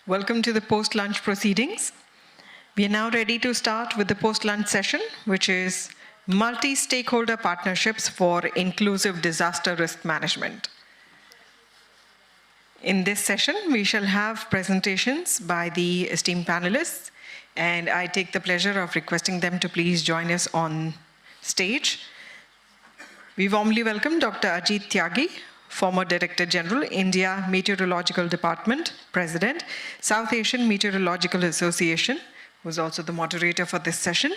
Welcome to the post-lunch proceedings. We are now ready to start with the post-lunch session, which is multi-stakeholder partnerships for inclusive disaster risk management. In this session, we shall have presentations by the esteemed panelists, and I take the pleasure of requesting them to please join us on stage. We warmly welcome Dr. Ajit Tyagi, former Director General, India Meteorological Department, President, South Asian Meteorological Association, who is also the moderator for this session.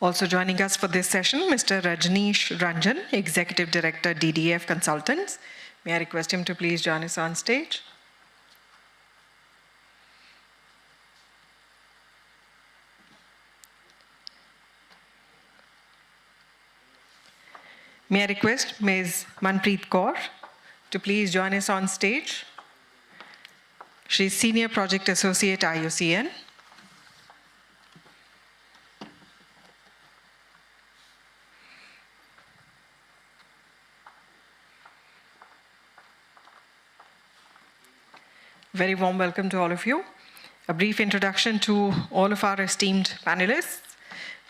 Also joining us for this session, Mr. Rajneesh Ranjan, Executive Director, DDF Consultants. May I request him to please join us on stage? May I request Ms. Manpreet Kaur to please join us on stage? She's Senior Project Associate, IUCN. Very warm welcome to all of you. A brief introduction to all of our esteemed panelists.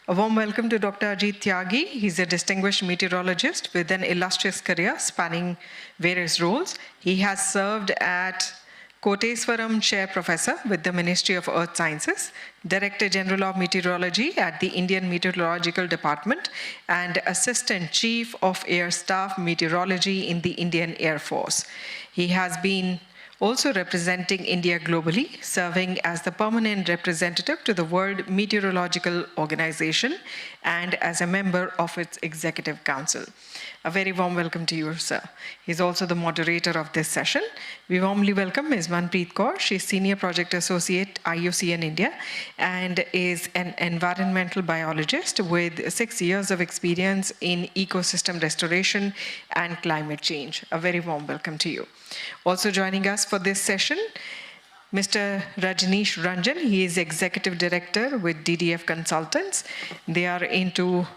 A warm welcome to Dr. Ajit Tyagi. He's a distinguished meteorologist with an illustrious career spanning various roles. He has served at Koteswaram Chair Professor with the Ministry of Earth Sciences, Director General of Meteorology at the Indian Meteorological Department, and Assistant Chief of Air Staff Meteorology in the Indian Air Force. He has been also representing India globally, serving as the permanent representative to the World Meteorological Organization and as a member of its Executive Council. A very warm welcome to you, sir. He's also the moderator of this session. We warmly welcome Ms. Manpreet Kaur. She's Senior Project Associate, IUCN India, and is an environmental biologist with 6 years of experience in ecosystem restoration and climate change. A very warm welcome to you. Also joining us for this session, Mr. Rajneesh Ranjan. He is Executive Director with DDF Consultants. They are into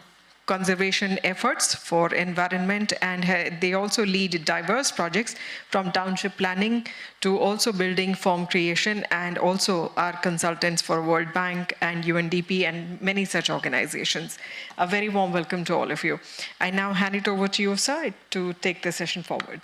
conservation efforts for environment, and they also lead diverse projects from township planning to also building form creation, and also are consultants for World Bank and UNDP and many such organizations. A very warm welcome to all of you. I now hand it over to you, sir, to take the session forward.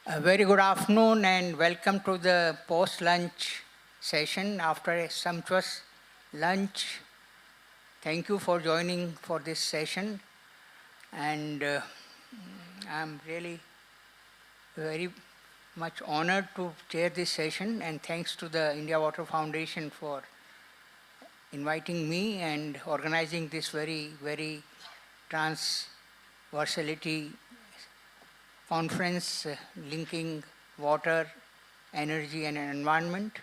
A very good afternoon and welcome to the post-lunch session after a sumptuous lunch. Thank you for joining for this session, and I'm really very much honored to chair this session, and thanks to the India Water Foundation for inviting me and organizing this very transversality conference linking water, energy and environment.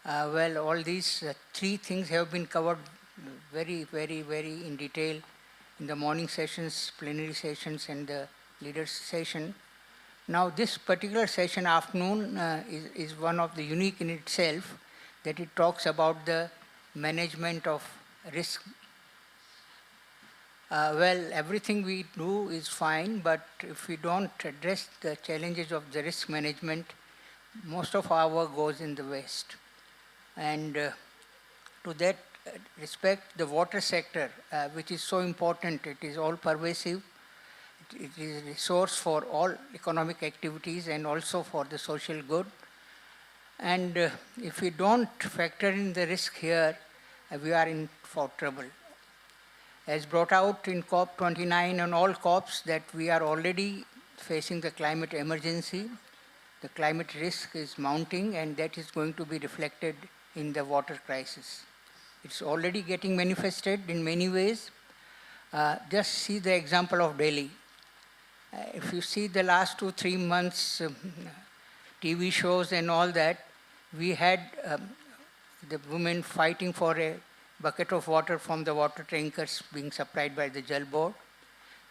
Well, all these three things have been covered very in detail in the morning sessions, plenary sessions and the leaders session. Now this particular session afternoon is one of the unique in itself, that it talks about the management of risk. Well, everything we do is fine, but if we don't address the challenges of the risk management, most of our work goes in the waste. And to that respect, the water sector, which is so important, it is all pervasive. It is a resource for all economic activities and also for the social good. And if we don't factor in the risk here, we are in for trouble. As brought out in COP29 and all COPs, that we are already facing the climate emergency. The climate risk is mounting, and that is going to be reflected in the water crisis. It's already getting manifested in many ways. Just see the example of Delhi. If you see the last 2-3 months TV shows and all that, we had the women fighting for a bucket of water from the water tankers being supplied by the Jal Board.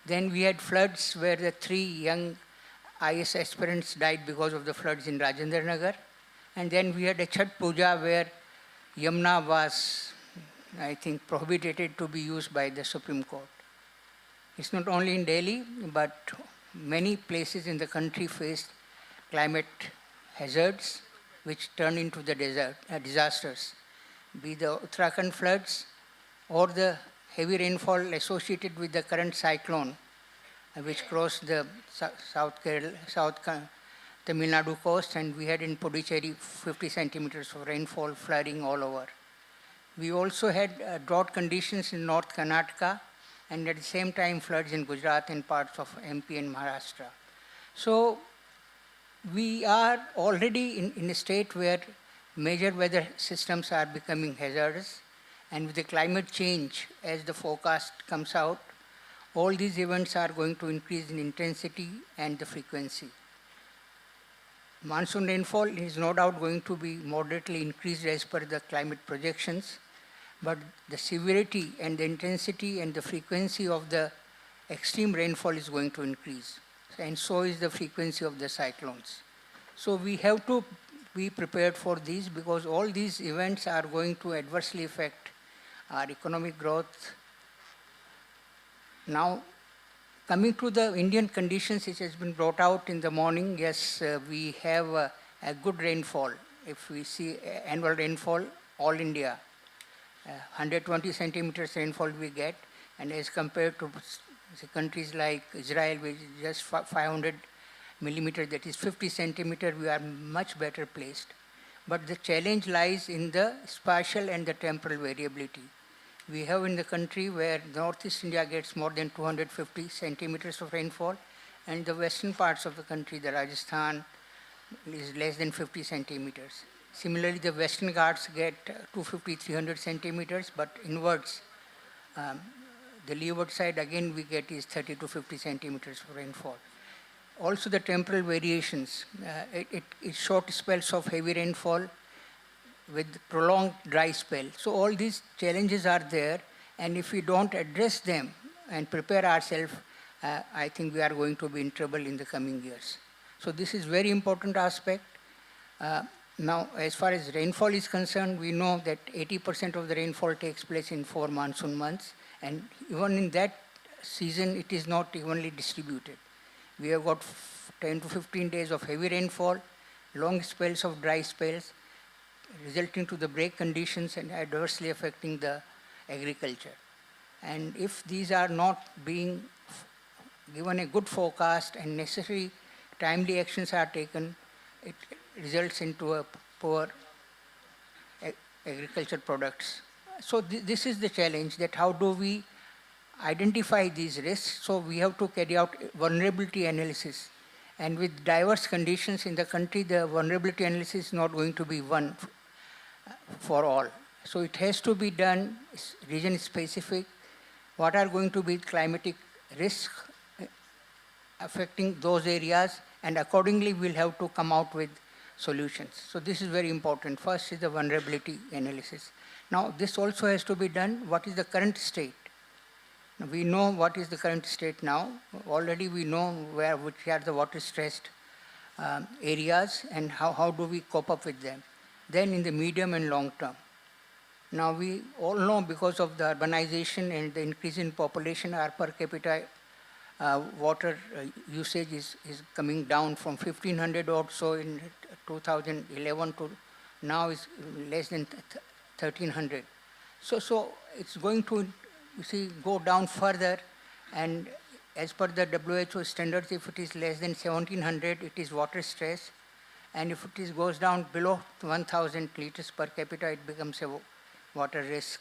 Then we had floods where the 3 young IS aspirants died because of the floods in Rajendra Nagar. And then we had a Chhat Puja where Yamuna was, I think, prohibited to be used by the Supreme Court. It's not only in Delhi, but many places in the country faced climate hazards which turn into the disasters, be the Uttarakhand floods or the heavy rainfall associated with the current cyclone which crossed the South Tamil Nadu coast, and we had in Puducherry 50 centimeters of rainfall, flooding all over. We also had drought conditions in North Karnataka, and at the same time floods in Gujarat and parts of MP and Maharashtra. So we are already in a state where major weather systems are becoming hazardous, and with the climate change, as the forecast comes out, all these events are going to increase in intensity and the frequency. Monsoon rainfall is no doubt going to be moderately increased as per the climate projections, but the severity and the intensity and the frequency of the extreme rainfall is going to increase, and so is the frequency of the cyclones. So we have to be prepared for these, because all these events are going to adversely affect our economic growth. Now, coming to the Indian conditions, which has been brought out in the morning, yes, we have a good rainfall. If we see annual rainfall, all India, 120 centimeters rainfall we get, and as compared to countries like Israel, which is just 500 millimeters, that is 50 centimeters, we are much better placed. But the challenge lies in the spatial and the temporal variability. We have in the country where Northeast India gets more than 250 centimeters of rainfall, and the western parts of the country, the Rajasthan, is less than 50 centimeters. Similarly, the Western Ghats get 250, 300 centimeters, but inwards, the leeward side again we get is 30 to 50 centimeters of rainfall. Also the temporal variations, it's short spells of heavy rainfall with prolonged dry spell. So all these challenges are there, and if we don't address them and prepare ourselves, I think we are going to be in trouble in the coming years. So this is very important aspect. Now, as far as rainfall is concerned, we know that 80% of the rainfall takes place in 4 monsoon months, and even in that season, it is not evenly distributed. We have got 10 to 15 days of heavy rainfall, long spells of dry spells, resulting to the break conditions and adversely affecting the agriculture. And if these are not being given a good forecast and necessary timely actions are taken, it results into a poor agriculture products. So this is the challenge, that how do we identify these risks? So we have to carry out vulnerability analysis. And with diverse conditions in the country, the vulnerability analysis is not going to be one for all. So it has to be done region specific. What are going to be climatic risks affecting those areas, and accordingly we'll have to come out with solutions. So this is very important. First is the vulnerability analysis. Now this also has to be done. What is the current state? Now, we know what is the current state now. Already we know which are the water stressed areas, and how do we cope up with them. Then in the medium and long term. Now we all know, because of the urbanization and the increase in population, our per capita water usage is coming down from 1500 or so in 2011 to now is less than 1300. So it's going to go down further, and as per the WHO standards, if it is less than 1700, it is water stress, and if it goes down below 1000 liters per capita, it becomes a water risk.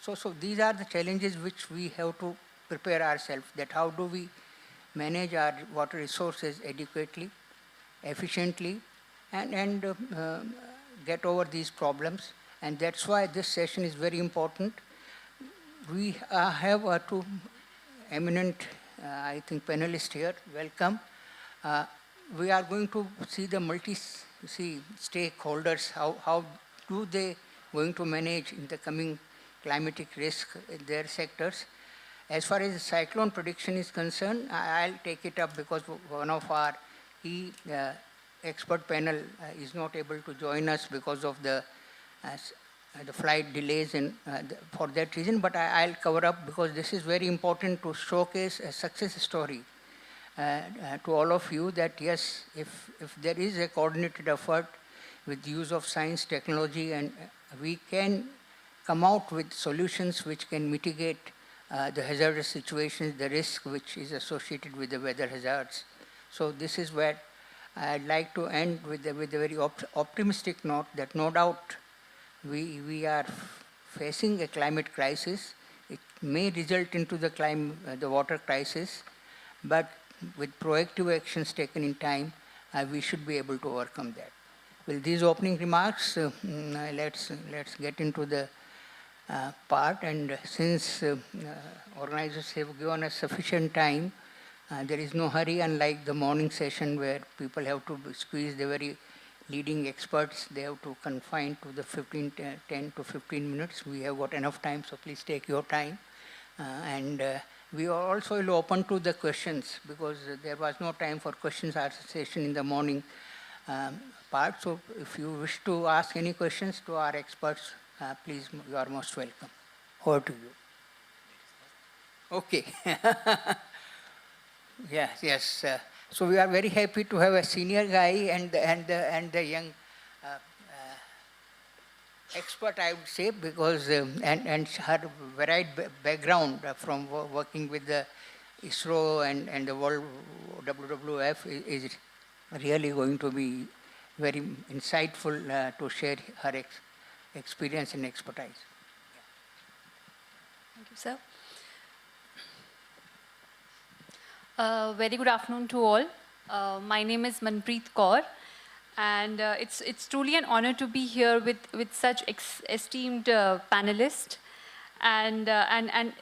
So these are the challenges which we have to prepare ourselves, that how do we manage our water resources adequately, efficiently, and get over these problems. And that's why this session is very important. We have two eminent, I think, panelists here. Welcome. We are going to see the stakeholders, how do they going to manage in the coming climatic risk in their sectors. As far as the cyclone prediction is concerned, I'll take it up because one of our key expert panel is not able to join us because of the flight delays and for that reason, but I'll cover up because this is very important to showcase a success story to all of you that yes, if there is a coordinated effort with use of science, technology, and we can come out with solutions which can mitigate the hazardous situations, the risk which is associated with the weather hazards. So this is where I'd like to end with a very optimistic note that no doubt we are facing a climate crisis. It may result into the water crisis, but with proactive actions taken in time, we should be able to overcome that. With these opening remarks, let's get into the part. And since organizers have given us sufficient time, there is no hurry, unlike the morning session where people have to squeeze the very leading experts. They have to confine to the 10 to 15 minutes. We have got enough time, so please take your time. We are also open to the questions because there was no time for questions answer session in the morning part. So if you wish to ask any questions to our experts, please, you are most welcome. Over to you. Okay. Yes. So we are very happy to have a senior guy and the young expert, I would say, because and her varied background from working with the ISRO and the World WWF is really going to be very insightful to share her experience and expertise. Thank you, sir. Very good afternoon to all. My name is Manpreet Kaur, and it's truly an honor to be here with such esteemed panelists, and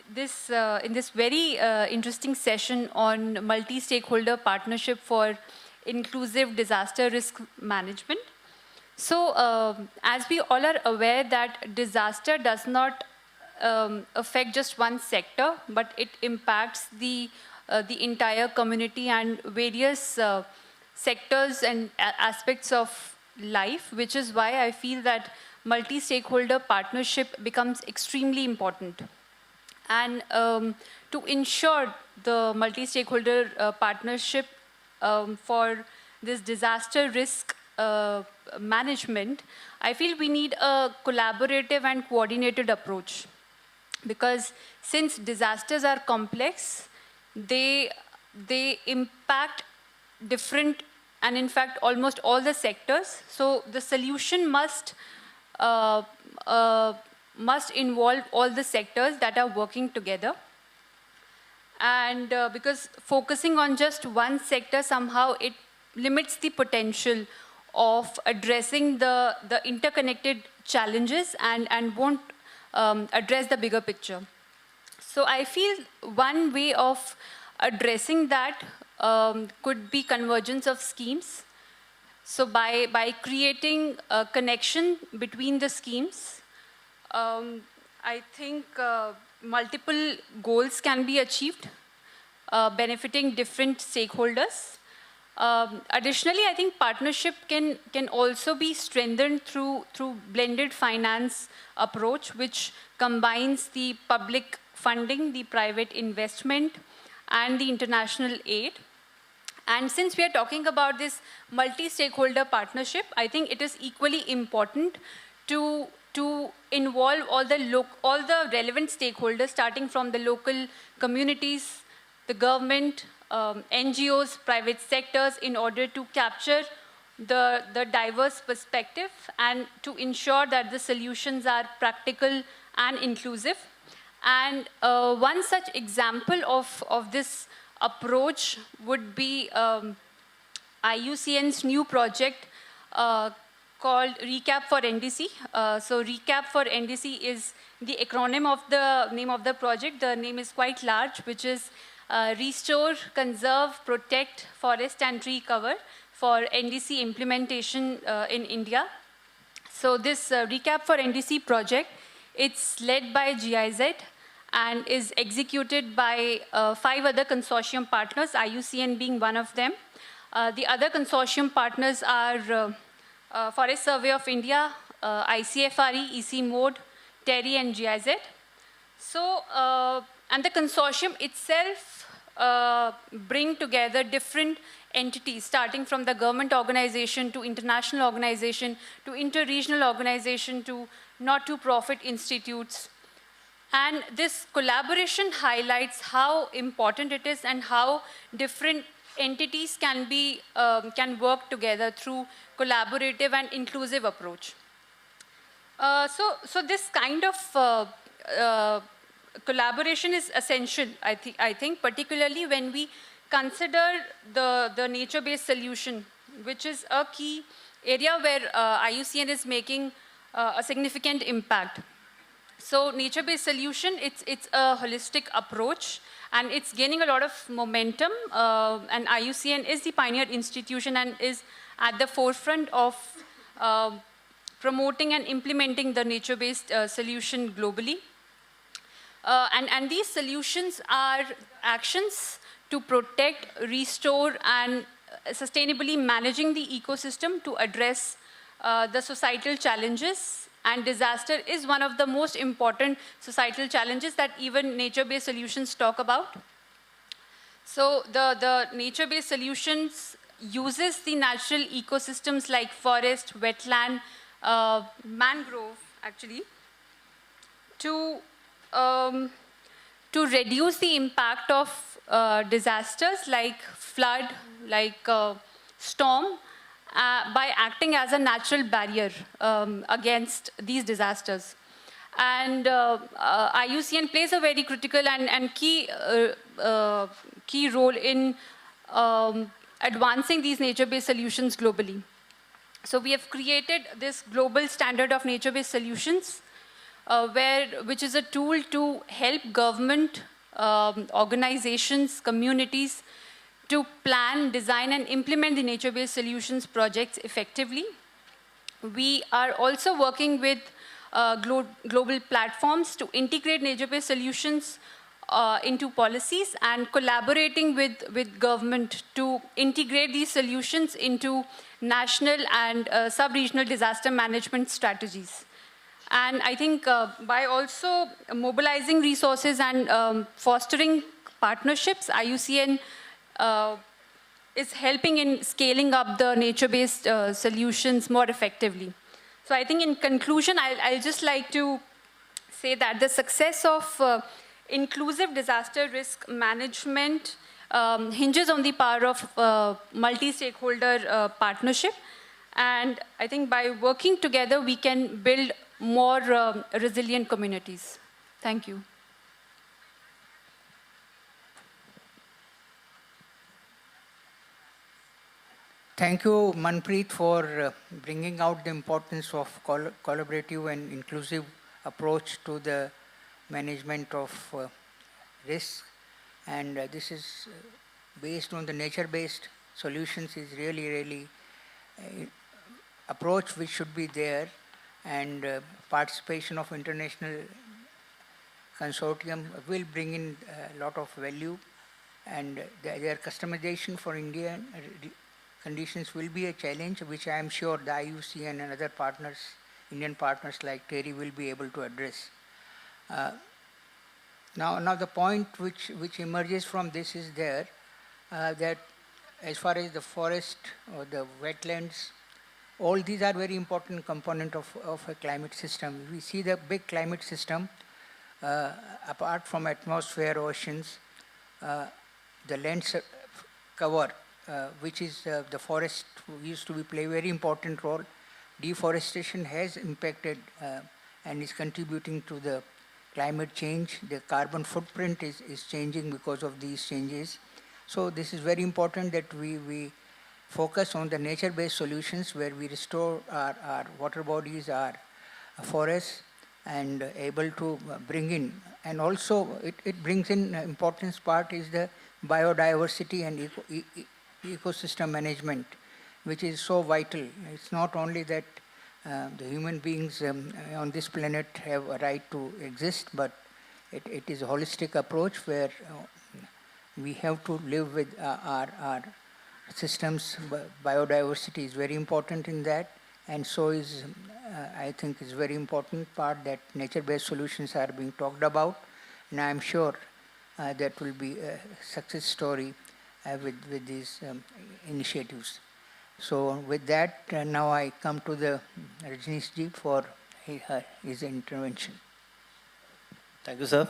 this in this very interesting session on multi-stakeholder partnership for inclusive disaster risk management. So, as we all are aware that disaster does not affect just one sector, but it impacts the entire community and various sectors and aspects of life, which is why I feel that multi-stakeholder partnership becomes extremely important. And to ensure the multi-stakeholder partnership for this disaster risk management, I feel we need a collaborative and coordinated approach. Because since disasters are complex, they impact different and in fact almost all the sectors. So the solution must involve all the sectors that are working together. And because focusing on just one sector somehow it limits the potential of addressing the interconnected challenges and won't address the bigger picture. So I feel one way of addressing that could be convergence of schemes. So by creating a connection between the schemes, I think multiple goals can be achieved, benefiting different stakeholders. Additionally, I think partnership can also be strengthened through blended finance approach, which combines the public funding, the private investment, and the international aid. And since we are talking about this multi-stakeholder partnership, I think it is equally important to involve all the relevant stakeholders, starting from the local communities, the government, NGOs, private sectors, in order to capture the diverse perspective and to ensure that the solutions are practical and inclusive. And one such example of this approach would be IUCN's new project called Recap for NDC. So Recap for NDC is the acronym of the name of the project. The name is quite large, which is Restore, Conserve, Protect, Forest and Tree Cover for NDC implementation in India. So this Recap for NDC project, it's led by GIZ and is executed by 5 other consortium partners, IUCN being one of them. The other consortium partners are Forest Survey of India, ICFRE, EC Mode, TERI and GIZ. So, and the consortium itself bring together different entities, starting from the government organization to international organization to inter-regional organization to not-to-profit institutes. And this collaboration highlights how important it is and how different entities can be can work together through collaborative and inclusive approach. So this kind of collaboration is essential, I think, particularly when we consider the nature-based solution, which is a key area where IUCN is making a significant impact. So nature-based solution, it's a holistic approach, and it's gaining a lot of momentum, and IUCN is the pioneer institution and is at the forefront of promoting and implementing the nature-based solution globally. And these solutions are actions to protect, restore, and sustainably managing the ecosystem to address the societal challenges. And disaster is one of the most important societal challenges that even nature-based solutions talk about. So the nature-based solutions uses the natural ecosystems like forest, wetland, mangrove, actually, to reduce the impact of disasters like flood, like storm, by acting as a natural barrier against these disasters. And IUCN plays a very critical and key role in advancing these nature-based solutions globally. So we have created this global standard of nature-based solutions, which is a tool to help government, organizations, communities, to plan, design, and implement the nature-based solutions projects effectively. We are also working with global platforms to integrate nature-based solutions into policies and collaborating with government to integrate these solutions into national and sub-regional disaster management strategies. And I think by also mobilizing resources and fostering partnerships, IUCN is helping in scaling up the nature-based solutions more effectively. So I think in conclusion, I'll just like to say that the success of inclusive disaster risk management hinges on the power of multi-stakeholder partnership. And I think by working together, we can build more resilient communities. Thank you. Thank you, Manpreet, for bringing out the importance of collaborative and inclusive approach to the management of risk. And this is based on the nature-based solutions is really approach which should be there, and participation of international consortium will bring in a lot of value, and their customization for Indian conditions will be a challenge, which I am sure the IUCN and other partners, Indian partners like TERI, will be able to address. Now the point which emerges from this is there, that as far as the forest or the wetlands, all these are very important component of a climate system. We see the big climate system, apart from atmosphere, oceans, the land cover, which is the forest used to play a very important role. Deforestation has impacted and is contributing to the climate change. The carbon footprint is changing because of these changes. So this is very important that we focus on the nature-based solutions where we restore our water bodies, our forests, and able to bring in, and also it brings in importance part is the biodiversity and ecosystem management, which is so vital. It's not only that the human beings on this planet have a right to exist, but it is a holistic approach where we have to live with our systems. Biodiversity is very important in that, and so is, I think, is very important part that nature-based solutions are being talked about, and I'm sure that will be a success story with these initiatives. So with that, now I come to the Rajneesh ji for his intervention. Thank you, sir.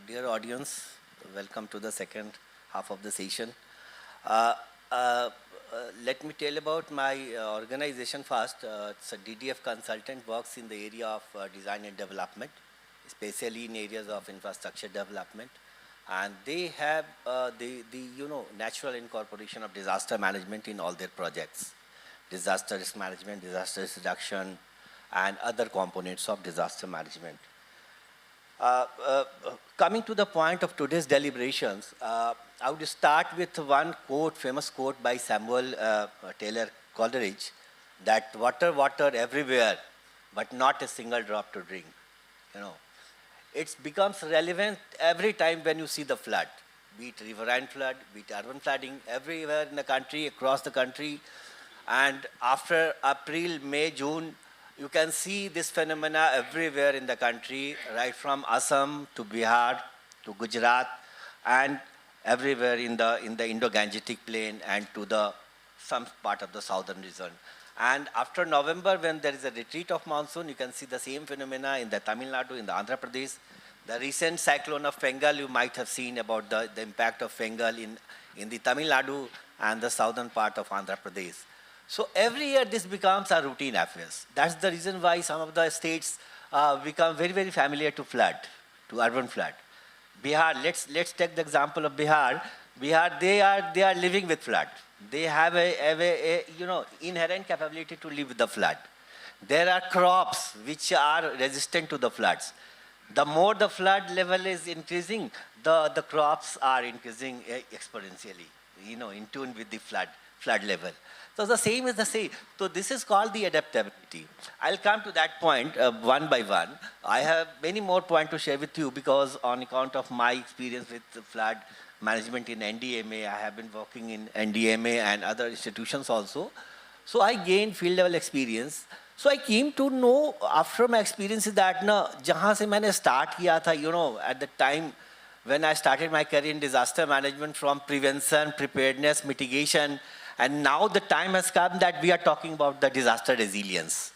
Dear audience, welcome to the second half of the session. Let me tell about my organization first. It's a DDF consultant, works in the area of design and development, especially in areas of infrastructure development. And they have the natural incorporation of disaster management in all their projects. Disaster risk management, disaster risk reduction, and other components of disaster management. Coming to the point of today's deliberations, I would start with one quote, famous quote by Samuel Taylor Coleridge, that water, water everywhere, but not a single drop to drink. You know, it becomes relevant every time when you see the flood, be it riverine flood, be it urban flooding, everywhere in the country, across the country. And after April, May, June, you can see this phenomena everywhere in the country, right from Assam to Bihar to Gujarat, and everywhere in the Indo-Gangetic plain and to some part of the southern region. And after November, when there is a retreat of monsoon, you can see the same phenomena in the Tamil Nadu, in the Andhra Pradesh. The recent cyclone of Bengal, you might have seen about the impact of Bengal in the Tamil Nadu and the southern part of Andhra Pradesh. So every year this becomes a routine affairs. That's the reason why some of the states become very, very familiar to flood, to urban flood. Bihar, let's take the example of Bihar. Bihar, they are living with flood. They have a inherent capability to live with the flood. There are crops which are resistant to the floods. The more the flood level is increasing, the crops are increasing exponentially, in tune with the flood level. So the same is the same. So this is called the adaptability. I'll come to that point one by one. I have many more points to share with you because on account of my experience with the flood management in NDMA, I have been working in NDMA and other institutions also. So I gained field level experience. So I came to know after my experiences that jahan se maine start kiya tha, at the time when I started my career in disaster management, from prevention, preparedness, mitigation, and now the time has come that we are talking about the disaster resilience.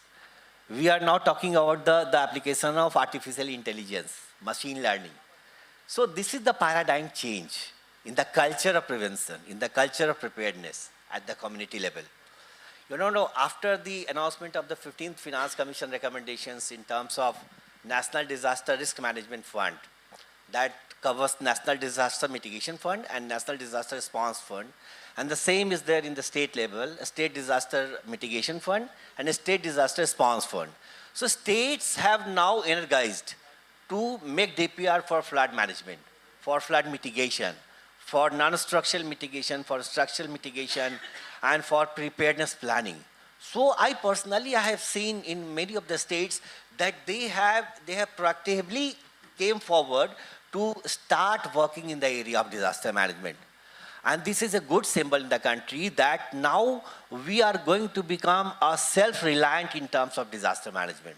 We are now talking about the application of artificial intelligence, machine learning. So this is the paradigm change in the culture of prevention, in the culture of preparedness at the community level. After the announcement of the 15th Finance Commission recommendations in terms of National Disaster Risk Management Fund, that covers National Disaster Mitigation Fund and National Disaster Response Fund. And the same is there in the state level, a State Disaster Mitigation Fund and a State Disaster Response Fund. So states have now energized to make DPR for flood management, for flood mitigation, for non-structural mitigation, for structural mitigation, and for preparedness planning. So I have seen in many of the states that they have proactively came forward to start working in the area of disaster management. And this is a good symbol in the country that now we are going to become self-reliant in terms of disaster management,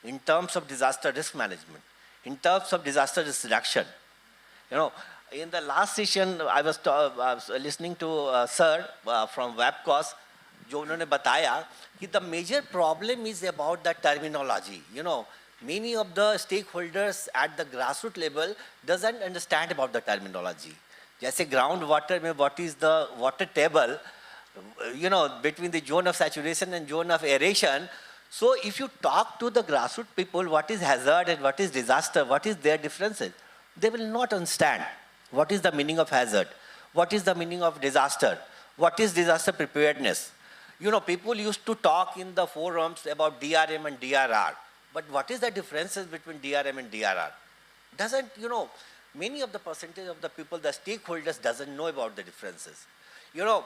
in terms of disaster risk management, in terms of disaster risk reduction. In the last session, I was listening to Sir from WebCos, जो उन्होंने बताया कि the major problem is about the terminology. Many of the stakeholders at the grassroots level doesn't understand about the terminology. जैसे ground water में what is the water table, between the zone of saturation and zone of aeration. So if you talk to the grassroots people, what is hazard and what is disaster, what is their differences, they will not understand what is the meaning of hazard, What is the meaning of disaster? What is disaster preparedness? You know, people used to talk in the forums about DRM and DRR. But what is the differences between DRM and DRR? Doesn't, you know, many of the percentage of the people, the stakeholders doesn't know about the differences. You know,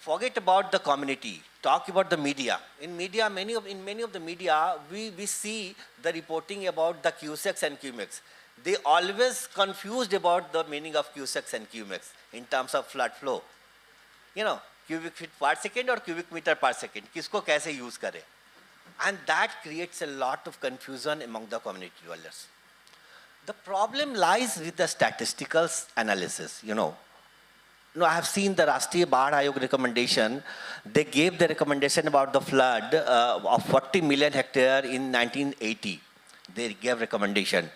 forget about the community, talk about the media. In media, in many of the media, we see the reporting about the QSEX and QMEX. They always confused about the meaning of QSEX and QMEX in terms of flood flow. You know, cubic feet per second or cubic meter per second, kisko kaise use kare? And that creates a lot of confusion among the community dwellers. The problem lies with the statistical analysis, you know. I have seen the Rashtriya Baad Ayog recommendation. They gave the recommendation about the flood of 40 million hectare in 1980. They gave recommendation.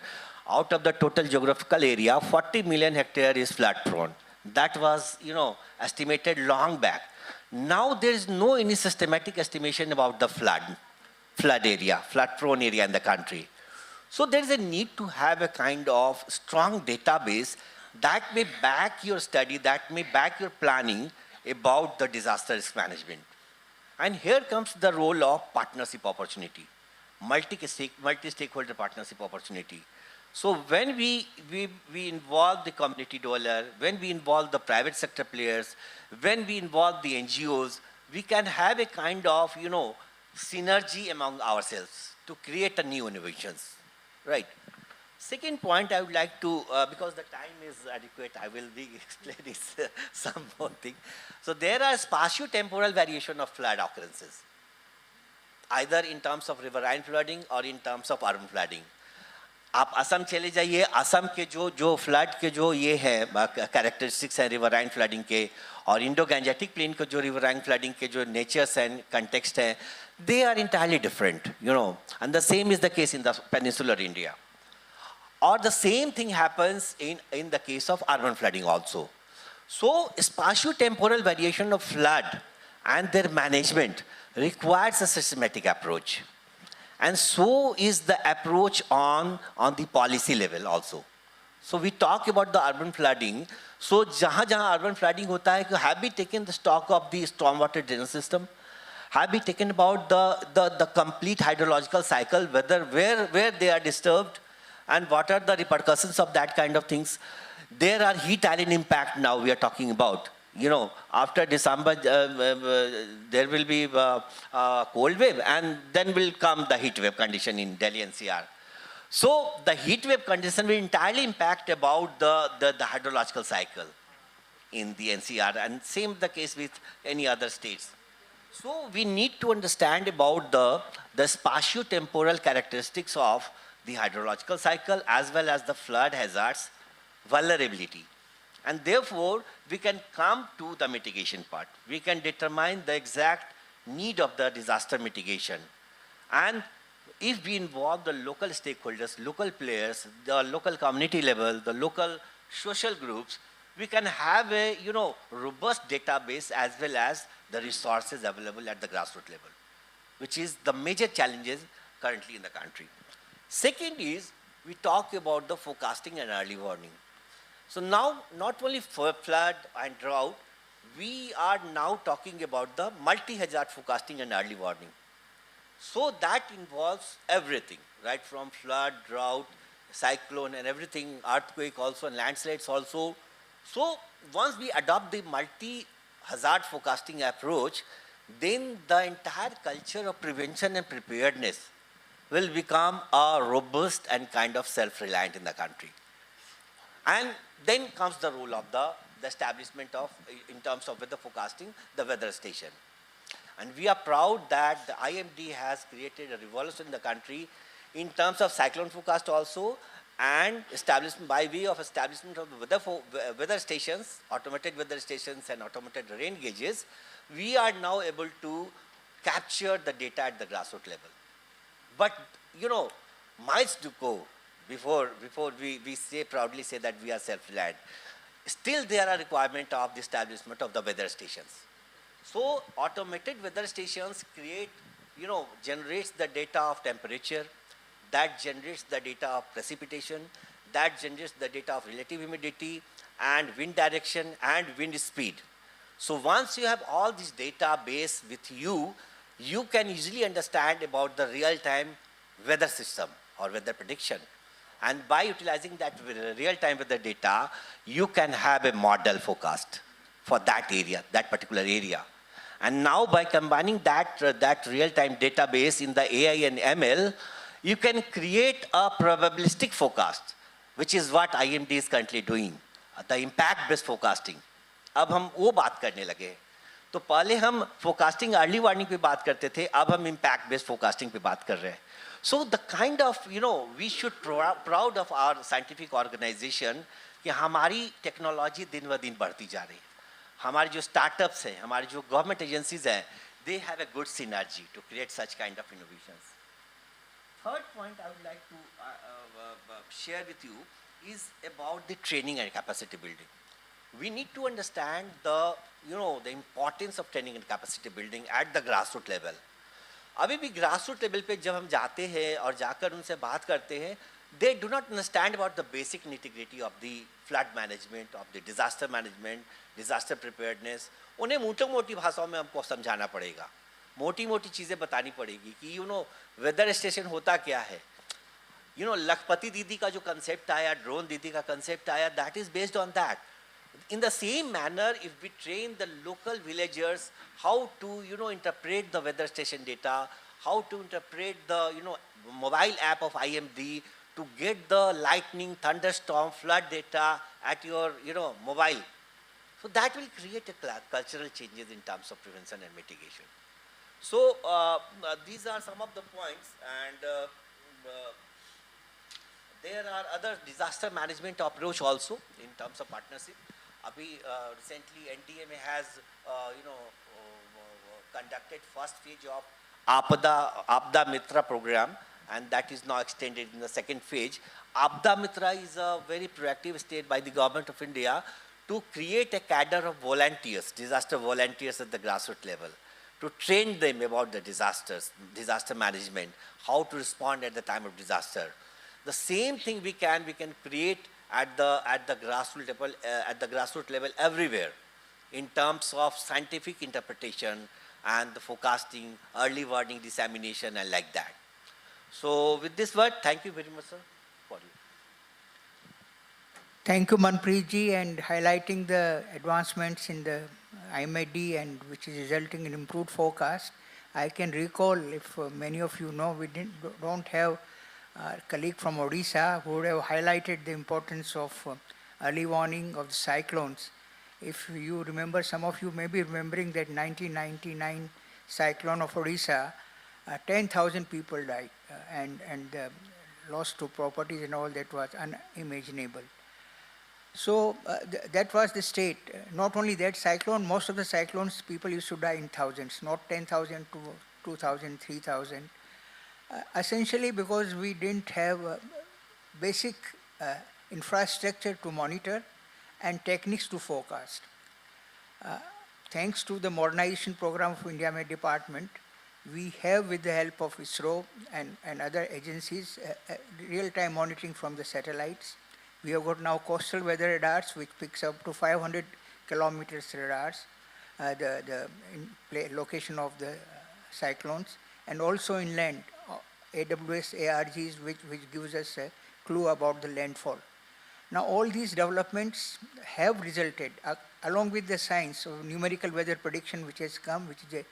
Out of the total geographical area, 40 million hectare is flood prone. That was, you know, estimated long back. Now there is no any systematic estimation about the flood area, flood prone area in the country. So there is a need to have a kind of strong database that may back your study, that may back your planning about the disaster risk management. And here comes the role of partnership opportunity, multi-stakeholder partnership opportunity. So when we involve the community dweller, when we involve the private sector players, when we involve the NGOs, we can have a kind of, you know, synergy among ourselves to create a new innovations, right? Second point I would like to, because the time is adequate, I will be explaining some more thing. So there are spatio-temporal variation of flood occurrences, either in terms of riverine flooding or in terms of urban flooding. आप असम चले जाइए, असम के जो flood के जो ये है characteristics हैं रिवराइन फ्लडिंग के और इंडो गैंजेटिक प्लेन के जो रिवराइन फ्लडिंग के जो नेचर्स एंड कंटेक्स्ट हैं, they are entirely different, you know, and the same is the case in the peninsular India. Or the same thing happens in the case of urban flooding also. So spatio-temporal variation of flood and their management requires a systematic approach. And so is the approach on the policy level also. So we talk about the urban flooding. So jahan urban flooding hota hai, have we taken the stock of the stormwater drainage system? Have we taken about the complete hydrological cycle, where they are disturbed and what are the repercussions of that kind of things? There are heat island impact now we are talking about. You know, after December, there will be a cold wave and then will come the heat wave condition in Delhi NCR. So the heat wave condition will entirely impact about the hydrological cycle in the NCR, and same the case with any other states. So we need to understand about the spatio-temporal characteristics of the hydrological cycle as well as the flood hazards vulnerability. And therefore, we can come to the mitigation part. We can determine the exact need of the disaster mitigation. And if we involve the local stakeholders, local players, the local community level, the local social groups, we can have a, you know, robust database as well as the resources available at the grassroots level, which is the major challenges currently in the country. Second is, we talk about the forecasting and early warning. So now, not only for flood and drought, we are now talking about the multi-hazard forecasting and early warning. So that involves everything, right from flood, drought, cyclone and everything, earthquake also and landslides also. So once we adopt the multi-hazard forecasting approach, then the entire culture of prevention and preparedness will become robust and kind of self-reliant in the country. And then comes the role of the establishment of, in terms of weather forecasting, the weather station. And we are proud that the IMD has created a revolution in the country in terms of cyclone forecast also, and establishment by way of establishment of the weather stations, automated weather stations and automated rain gauges. We are now able to capture the data at the grassroots level. But, you know, miles to go before we proudly say that we are self-reliant. Still there are requirement of the establishment of the weather stations. So automated weather stations create, you know, generates the data of temperature, that generates the data of precipitation, that generates the data of relative humidity, and wind direction and wind speed. So once you have all this database with you, you can easily understand about the real-time weather system or weather prediction. And by utilizing that real-time weather data, you can have a model forecast for that area, that particular area. And now by combining that real-time database in the AI and ML, you can create a probabilistic forecast, which is what IMD is currently doing, the impact-based forecasting. अब हम वो बात करने लगे. तो पहले हम forecasting early warning पे बात करते थे, अब हम impact-based forecasting पे बात कर रहे हैं. So the kind of, we should proud of our scientific organization कि हमारी technology दिन ब दिन बढ़ती जा रही है. हमारे जो startups हैं, हमारे जो government agencies हैं, they have a good synergy to create such kind of innovations. Third point I would like to share with you is about the training and capacity building. We need to understand the importance of training and capacity building at the grassroots level. अभी भी grassroots level पे जब हम जाते हैं और जाकर उनसे बात करते हैं, they do not understand about the basic nitty-gritty of the flood management, of the disaster management, disaster preparedness. उन्हें मोटी-मोटी भाषाओं में हमको समझाना पड़ेगा, मोटी-मोटी चीजें बतानी पड़ेगी कि weather station होता क्या है. लखपति दीदी का जो concept आया, drone दीदी का concept आया, that is based on that. In the same manner, if we train the local villagers how to, interpret the weather station data, how to interpret the, mobile app of IMD to get the lightning, thunderstorm, flood data at your, mobile. So that will create a cultural changes in terms of prevention and mitigation. So these are some of the points, and there are other disaster management approach also in terms of partnership. Recently NDMA has conducted first phase of Apda Mitra program, and that is now extended in the second phase. Apda Mitra is a very proactive state by the government of India to create a cadre of volunteers, disaster volunteers at the grassroots level, to train them about the disasters, disaster management, how to respond at the time of disaster. The same thing we can create at the grassroots level everywhere in terms of scientific interpretation and the forecasting, early warning, dissemination, and like that. So with this word, thank you very much, sir, for you. Thank you, Manpreet ji, and highlighting the advancements in the IMD and which is resulting in improved forecast. I can recall, if many of you know, we don't have a colleague from Odisha who would have highlighted the importance of early warning of the cyclones. If you remember, some of you may be remembering that 1999 cyclone of Odisha, 10,000 people died, and loss to properties and all that was unimaginable. So that was the state. Not only that cyclone, most of the cyclones, people used to die in thousands, not 10,000 to 2,000, 3,000. Essentially because we didn't have basic infrastructure to monitor and techniques to forecast. Thanks to the modernization program of India Met Department, we have, with the help of ISRO and other agencies, real-time monitoring from the satellites. We have got now coastal weather radars, which picks up to 500 kilometers radars, the location of the cyclones, and also inland, AWS ARGs, which gives us a clue about the landfall. Now all these developments have resulted, along with the science of numerical weather prediction which has come, which is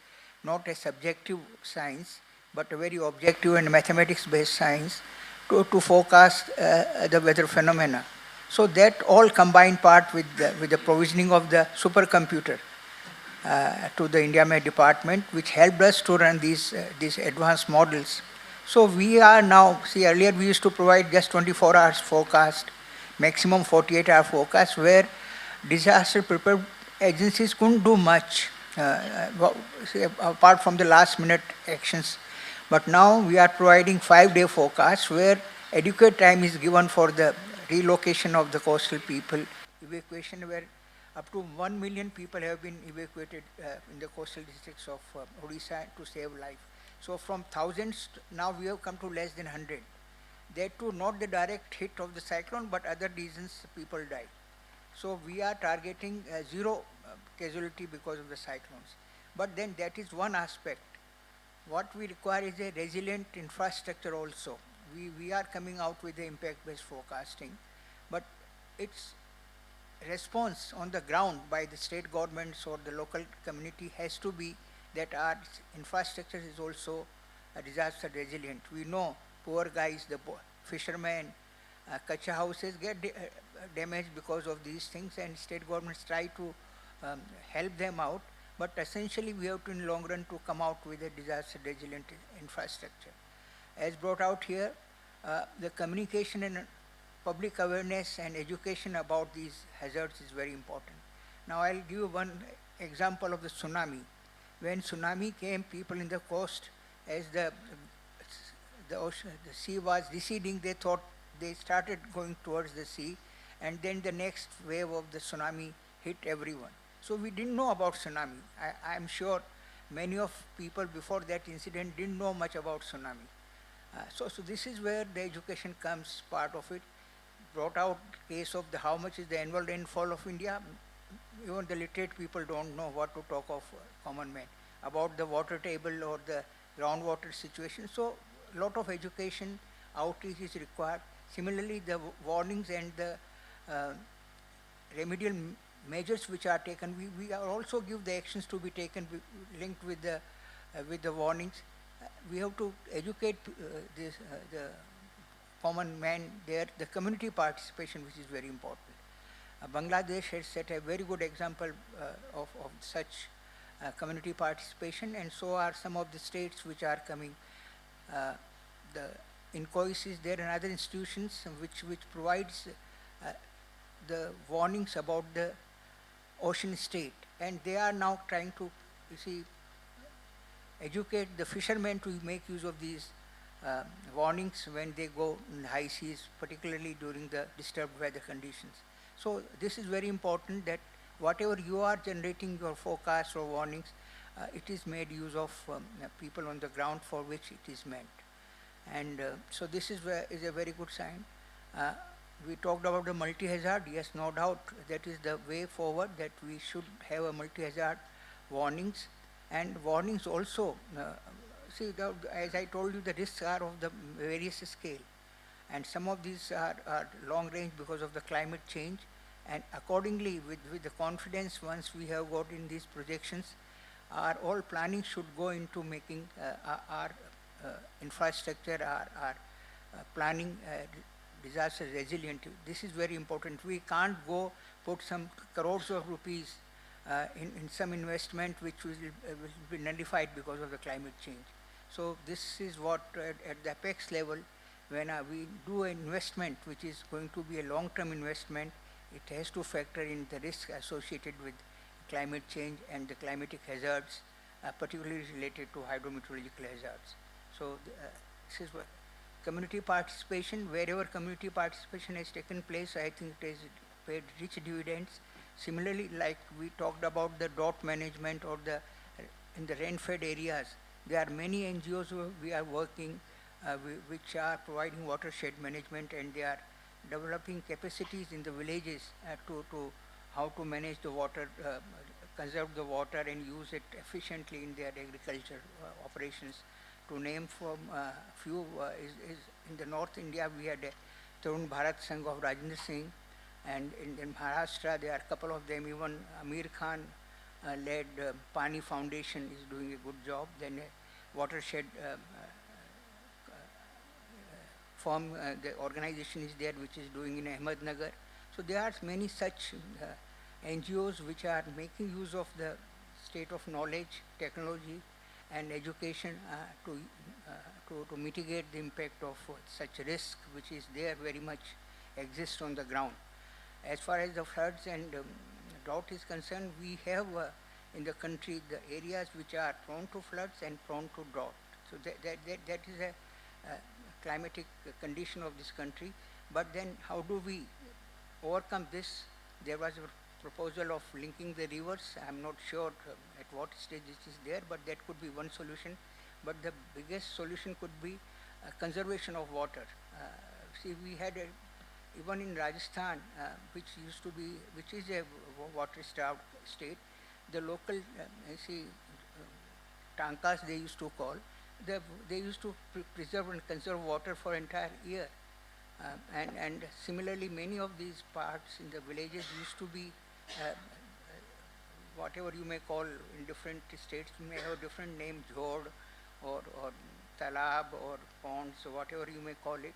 not a subjective science, but a very objective and mathematics-based science to forecast the weather phenomena. So that all combined part with the provisioning of the supercomputer to the India Met Department, which helped us to run these advanced models. So we are now, see, earlier we used to provide just 24 hours forecast, maximum 48-hour forecast, where disaster prepared agencies couldn't do much apart from the last minute actions. But now we are providing 5-day forecast where adequate time is given for the relocation of the coastal people, evacuation where up to 1 million people have been evacuated in the coastal districts of Odisha to save life. So from thousands, now we have come to less than 100. That too, not the direct hit of the cyclone, but other reasons people died. So we are targeting zero casualty because of the cyclones. But then that is one aspect. What we require is a resilient infrastructure also. We are coming out with the impact-based forecasting, but its response on the ground by the state governments or the local community has to be that our infrastructure is also disaster resilient. We know poor guys, the fishermen, kacha houses get damaged because of these things, and state governments try to help them out. But essentially, we have to, in the long run, to come out with a disaster resilient infrastructure. As brought out here, the communication and public awareness and education about these hazards is very important. Now, I'll give you one example of the tsunami. When tsunami came, people in the coast, as the sea was receding, they thought they started going towards the sea, and then the next wave of the tsunami hit everyone. So we didn't know about tsunami. I'm sure many of people before that incident didn't know much about tsunami. So this is where the education comes, part of it. Brought out case of how much is the annual rainfall of India. Even the literate people don't know what to talk of common man, about the water table or the groundwater situation. So a lot of education outreach is required. Similarly, the warnings and the remedial measures which are taken, we also give the actions to be taken linked with the warnings. We have to educate the common man there, the community participation, which is very important. Bangladesh has set a very good example of such community participation, and so are some of the states which are coming. The INCOIS is there and other institutions which provides the warnings about the ocean state, and they are now trying to, educate the fishermen to make use of these warnings when they go in high seas, particularly during the disturbed weather conditions. So this is very important, that whatever you are generating your forecasts or warnings, it is made use of people on the ground for which it is meant. And so this is a very good sign. We talked about the multi-hazard. Yes, no doubt that is the way forward, that we should have a multi-hazard warnings. And warnings also, as I told you, the risks are of the various scale. And some of these are long range because of the climate change. And accordingly, with the confidence, once we have got in these projections, our all planning should go into making our infrastructure, our planning disaster resilient. This is very important. We can't go put some crores of rupees in some investment which will be nullified because of the climate change. So this is what at the apex level, when we do an investment which is going to be a long-term investment, it has to factor in the risk associated with climate change and the climatic hazards, particularly related to hydrometeorological hazards. So this is what community participation, wherever community participation has taken place, I think it has paid rich dividends. Similarly, like we talked about the drought management or in the rain-fed areas, there are many NGOs who we are working which are providing watershed management, and they are developing capacities in the villages to how to manage the water, conserve the water and use it efficiently in their agriculture operations. To name from few, is in the North India we had a Tarun Bharat Sangh of Rajendra Singh, and in Maharashtra there are a couple of them. Even Amir Khan led Pani Foundation is doing a good job. Then a watershed firm, the organization is there which is doing in Ahmednagar. So there are many such NGOs which are making use of the state of knowledge, technology and education to mitigate the impact of such risk which is there very much exists on the ground. As far as the floods and drought is concerned, we have in the country the areas which are prone to floods and prone to drought. So that is a climatic condition of this country. But then how do we overcome this? There was a proposal of linking the rivers. I'm not sure at what stage this is there, but that could be one solution. But the biggest solution could be conservation of water. See, we had even in Rajasthan, which is a water-starved state, the local, tankas they used to call, they used to preserve and conserve water for entire year. And similarly, many of these parts in the villages used to be whatever you may call in different states, you may have a different name, jhod or talab or ponds or whatever you may call it.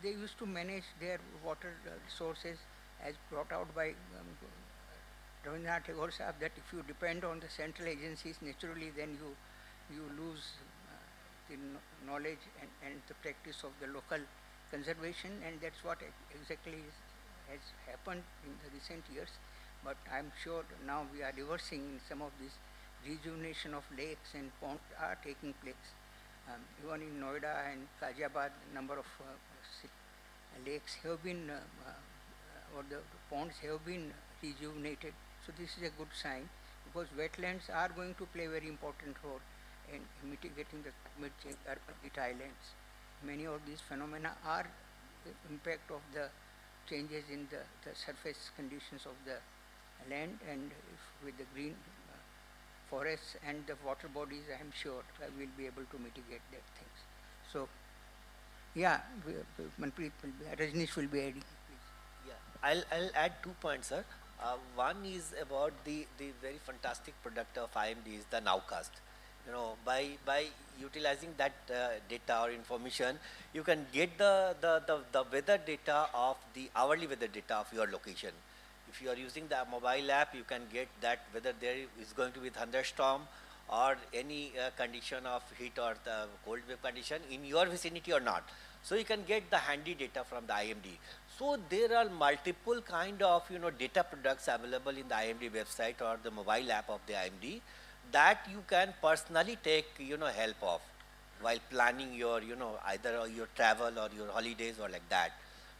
They used to manage their water sources as brought out by Rabindranath Tagore Sahab, that if you depend on the central agencies, naturally then you lose the knowledge and the practice of the local conservation, and that's what exactly has happened in the recent years. But I'm sure now we are reversing some of this rejuvenation of lakes and ponds are taking place. Even in Noida and Ghaziabad, number of lakes have been, or the ponds have been rejuvenated. So this is a good sign, because wetlands are going to play a very important role in mitigating the climate change, urban heat islands. Many of these phenomena are the impact of the changes in the surface conditions of the land, and if with the green forests and the water bodies, I am sure we'll be able to mitigate that things. So, yeah, Manpreet will be, Rajneesh will be adding. Please. Yeah, I'll add 2 points, sir. One is about the very fantastic product of IMD is the Nowcast. You know, by utilizing that data or information, you can get the weather data of the hourly weather data of your location. If you are using the mobile app, you can get that whether there is going to be thunderstorm or any condition of heat or the cold wave condition in your vicinity or not. So you can get the handy data from the IMD. So there are multiple kind of data products available in the IMD website or the mobile app of the IMD that you can personally take help of while planning your either your travel or your holidays or like that.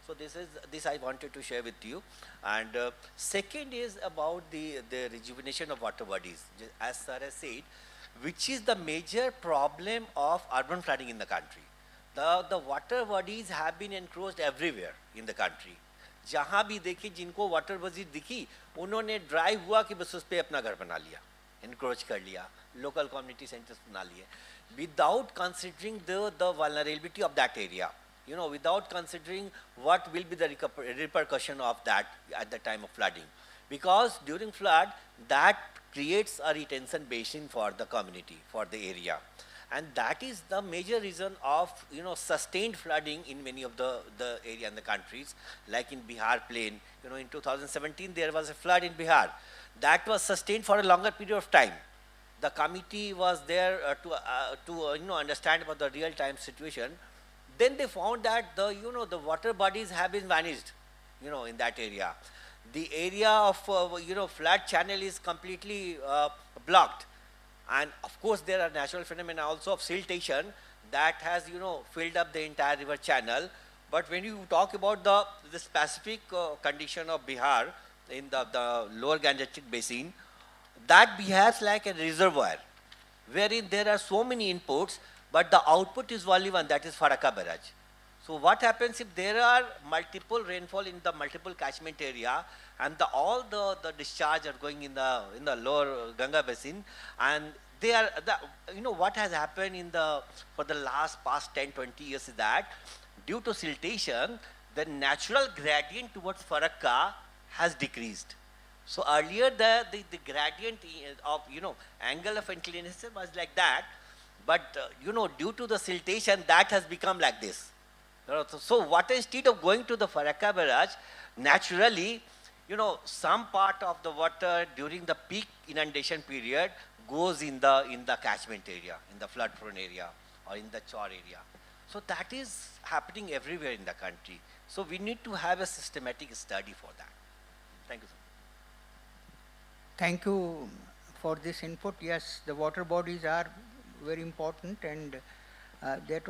So this I wanted to share with you. And second is about the rejuvenation of water bodies, as sir has said, which is the major problem of urban flooding in the country. The water bodies have been encroached everywhere in the country. जहाँ भी देखी जिनको water bodies दिखी उन्होंने drive हुआ कि बस उस पे अपना घर बना लिया, encroach कर लिया, local community centers बना लिए, without considering the vulnerability of that area. Without considering what will be the repercussion of that at the time of flooding. Because during flood, that creates a retention basin for the community, for the area. And that is the major reason of, sustained flooding in many of the area in the countries, like in Bihar plain. In 2017, there was a flood in Bihar. That was sustained for a longer period of time. The committee was there to understand about the real-time situation. Then they found that the water bodies have been vanished, in that area. The area of, flood channel is completely blocked. And of course, there are natural phenomena also of siltation that has, filled up the entire river channel. But when you talk about the specific condition of Bihar in the lower Gangetic basin, that behaves like a reservoir, wherein there are so many inputs, but the output is only one, that is Farakka barrage. So what happens if there are multiple rainfall in the multiple catchment area, and all the discharge are going in the lower Ganga basin, and they are what has happened for the past 10-20 years is that due to siltation, the natural gradient towards Farakka has decreased. So earlier the gradient of angle of inclination was like that, but due to the siltation, that has become like this. So water, instead of going to the Farakka barrage, naturally, some part of the water during the peak inundation period goes in the catchment area, in the flood prone area or in the chor area. So that is happening everywhere in the country. So we need to have a systematic study for that. Thank you, sir. Thank you for this input. Yes, the water bodies are very important, and that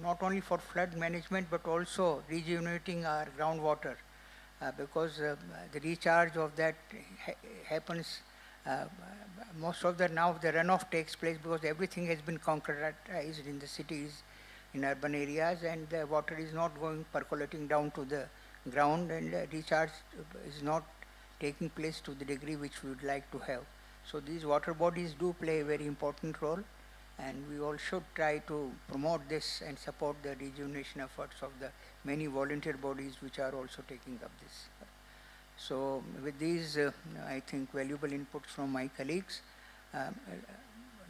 not only for flood management but also rejuvenating our groundwater, because the recharge of that happens. Most of now the runoff takes place because everything has been concretized in the cities, in urban areas, and the water is not going percolating down to the ground, and recharge is not taking place to the degree which we would like to have. So these water bodies do play a very important role, and we all should try to promote this and support the rejuvenation efforts of the many volunteer bodies which are also taking up this. So with these, I think, valuable inputs from my colleagues,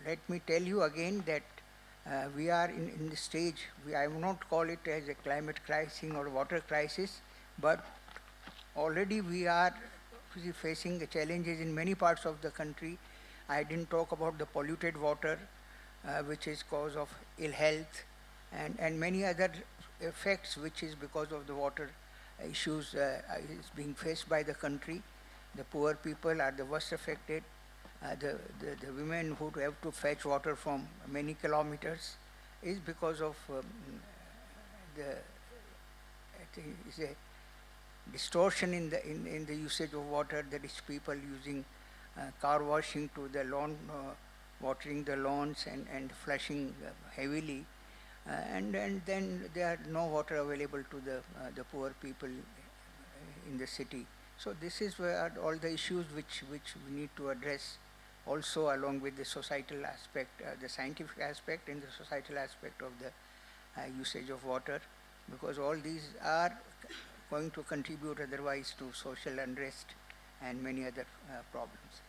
let me tell you again that we are in the stage, I will not call it as a climate crisis or water crisis, but already we are facing the challenges in many parts of the country. I didn't talk about the polluted water, which is cause of ill health, and many other effects which is because of the water issues is being faced by the country. The poor people are the worst affected. The women who have to fetch water from many kilometers is because of I think it's a distortion in the usage of water. That is, people using car washing to the lawn, watering the lawns and flushing heavily, and then there are no water available to the poor people in the city. So this is where all the issues which we need to address, also along with the societal aspect, the scientific aspect and the societal aspect of the usage of water, because all these are going to contribute otherwise to social unrest and many other problems.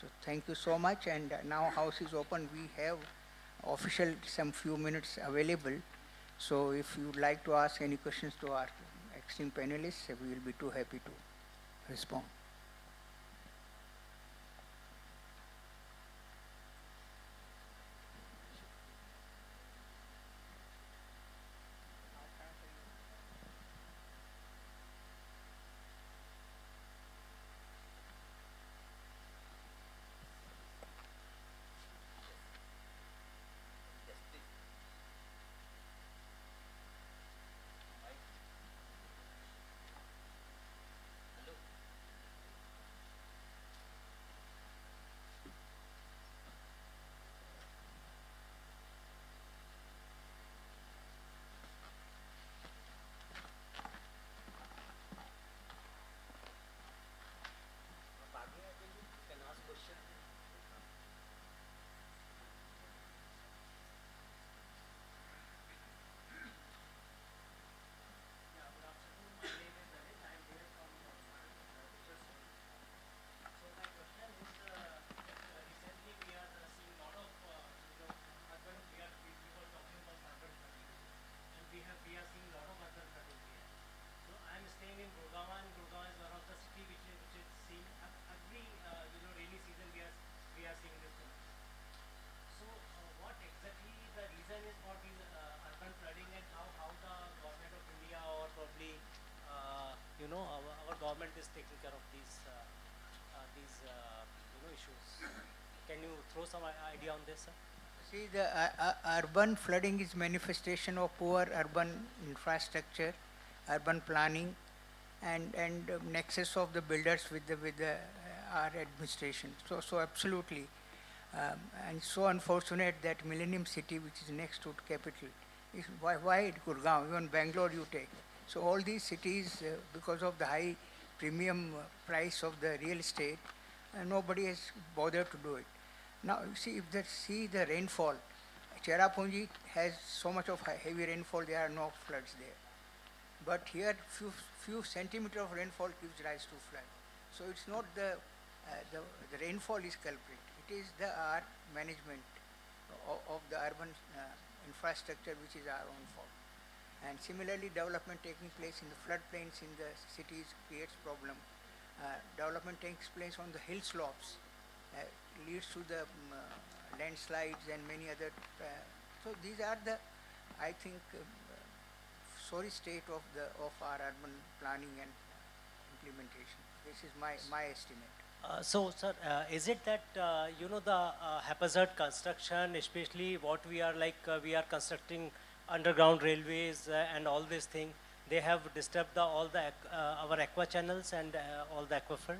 So thank you so much, and now House is open. We have official some few minutes available, so if you would like to ask any questions to our esteemed panelists, we will be too happy to respond. Our government is taking care of these issues. Can you throw some idea on this, sir? See, the urban flooding is manifestation of poor urban infrastructure, urban planning, and nexus of the builders with our administration. So absolutely, and so unfortunate that Millennium City, which is next to capital, is why it Gurgaon, even Bangalore you take. So all these cities, because of the high premium price of the real estate, nobody has bothered to do it. Now, see, see the rainfall. Cherrapunji has so much of heavy rainfall, there are no floods there. But here, few centimeters of rainfall gives rise to flood. So it's not the rainfall is culprit. It is our management of the urban infrastructure, which is our own fault. And similarly, development taking place in the floodplains in the cities creates problem. Development takes place on the hill slopes, leads to the landslides and many other. So these are the, I think, sorry state of our urban planning and implementation. This is my estimate. So, sir, is it that the haphazard construction, especially what we are we are constructing underground railways and all this thing, they have disturbed all the our aqua channels and all the aquifer?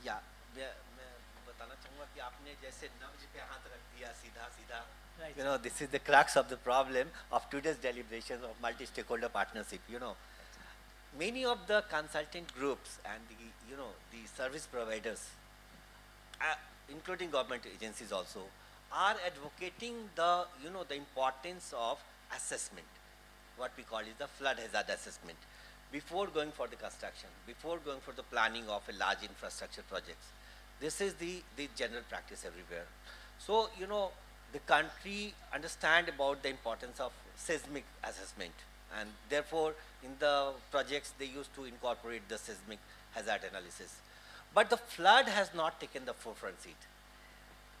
Yeah, मैं बताना चाहूँगा कि आपने जैसे नब्ज पे हाथ रख दिया सीधा सीधा. Right. You know, this is the crux of the problem of today's deliberations of multi-stakeholder partnership. You know, many of the consultant groups and the service providers, including government agencies also, are advocating the importance of assessment. What we call is the flood hazard assessment before going for the construction, before going for the planning of a large infrastructure projects. This is the general practice everywhere. So, the country understand about the importance of seismic assessment, and therefore in the projects they used to incorporate the seismic hazard analysis. But the flood has not taken the forefront seat.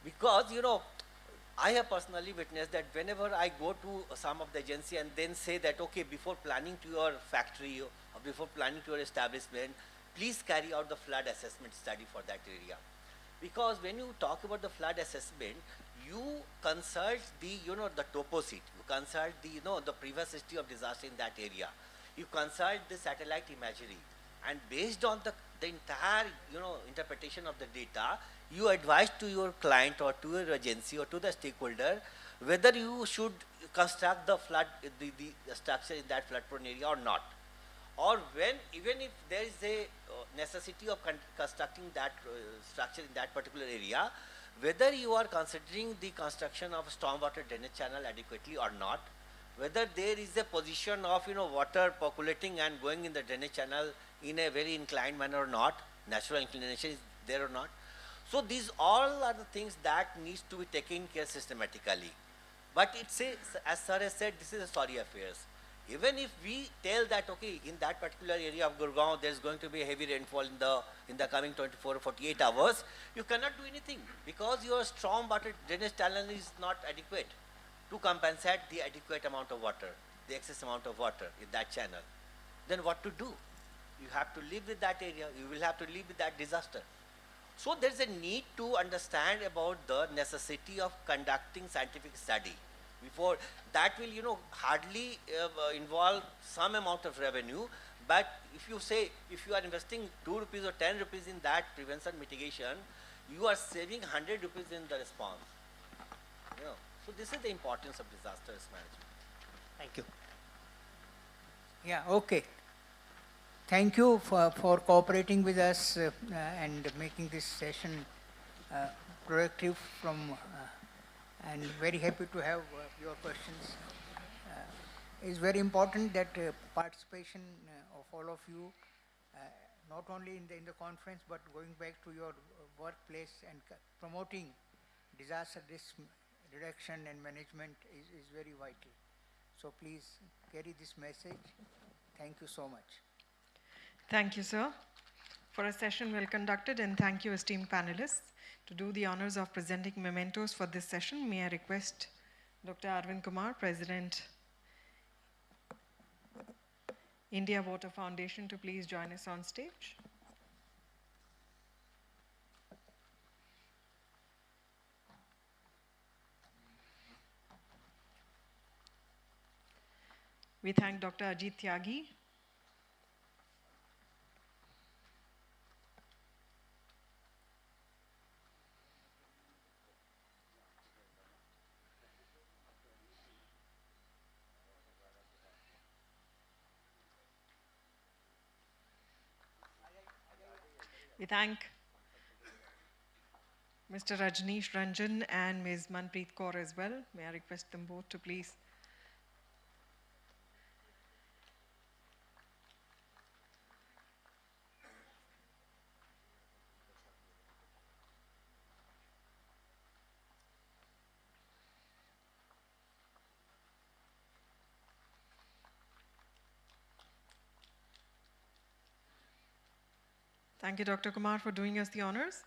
Because, I have personally witnessed that whenever I go to some of the agency and then say that, okay, before planning to your factory or before planning to your establishment, please carry out the flood assessment study for that area. Because when you talk about the flood assessment, you consult the topo sheet, you consult the previous history of disaster in that area, you consult the satellite imagery, and based on the entire interpretation of the data, you advise to your client or to your agency or to the stakeholder whether you should construct the flood the structure in that flood prone area or not, or even if there is a necessity of constructing that structure in that particular area, whether you are considering the construction of stormwater drainage channel adequately or not, whether there is a position of water percolating and going in the drainage channel in a very inclined manner or not, natural inclination is there or not. So these all are the things that needs to be taken care systematically. But it's as sir has said, this is a sorry affairs. Even if we tell that, okay, in that particular area of Gurgaon there's going to be a heavy rainfall in the coming 24 or 48 hours, you cannot do anything because your storm water drainage channel is not adequate to compensate the adequate amount of water, the excess amount of water in that channel. Then what to do? You have to live with that area, you will have to live with that disaster. So there's a need to understand about the necessity of conducting scientific study. Before that will hardly involve some amount of revenue, but if you are investing 2 rupees or 10 rupees in that prevention mitigation, you are saving 100 rupees in the response. So this is the importance of disaster risk management. Thank you. Yeah, okay. Thank you for cooperating with us and making this session productive and very happy to have your questions. It's very important that participation of all of you, not only in the conference, but going back to your workplace and promoting disaster risk reduction and management is very vital. So please carry this message. Thank you so much. Thank you, sir, for a session well conducted, and thank you, esteemed panelists. To do the honors of presenting mementos for this session, may I request Dr. Arvind Kumar, President, India Water Foundation, to please join us on stage. We thank Dr. Ajit Tyagi. We thank Mr. Rajneesh Ranjan and Ms. Manpreet Kaur as well. May I request them both to please. Thank you, Dr. Kumar, for doing us the honors.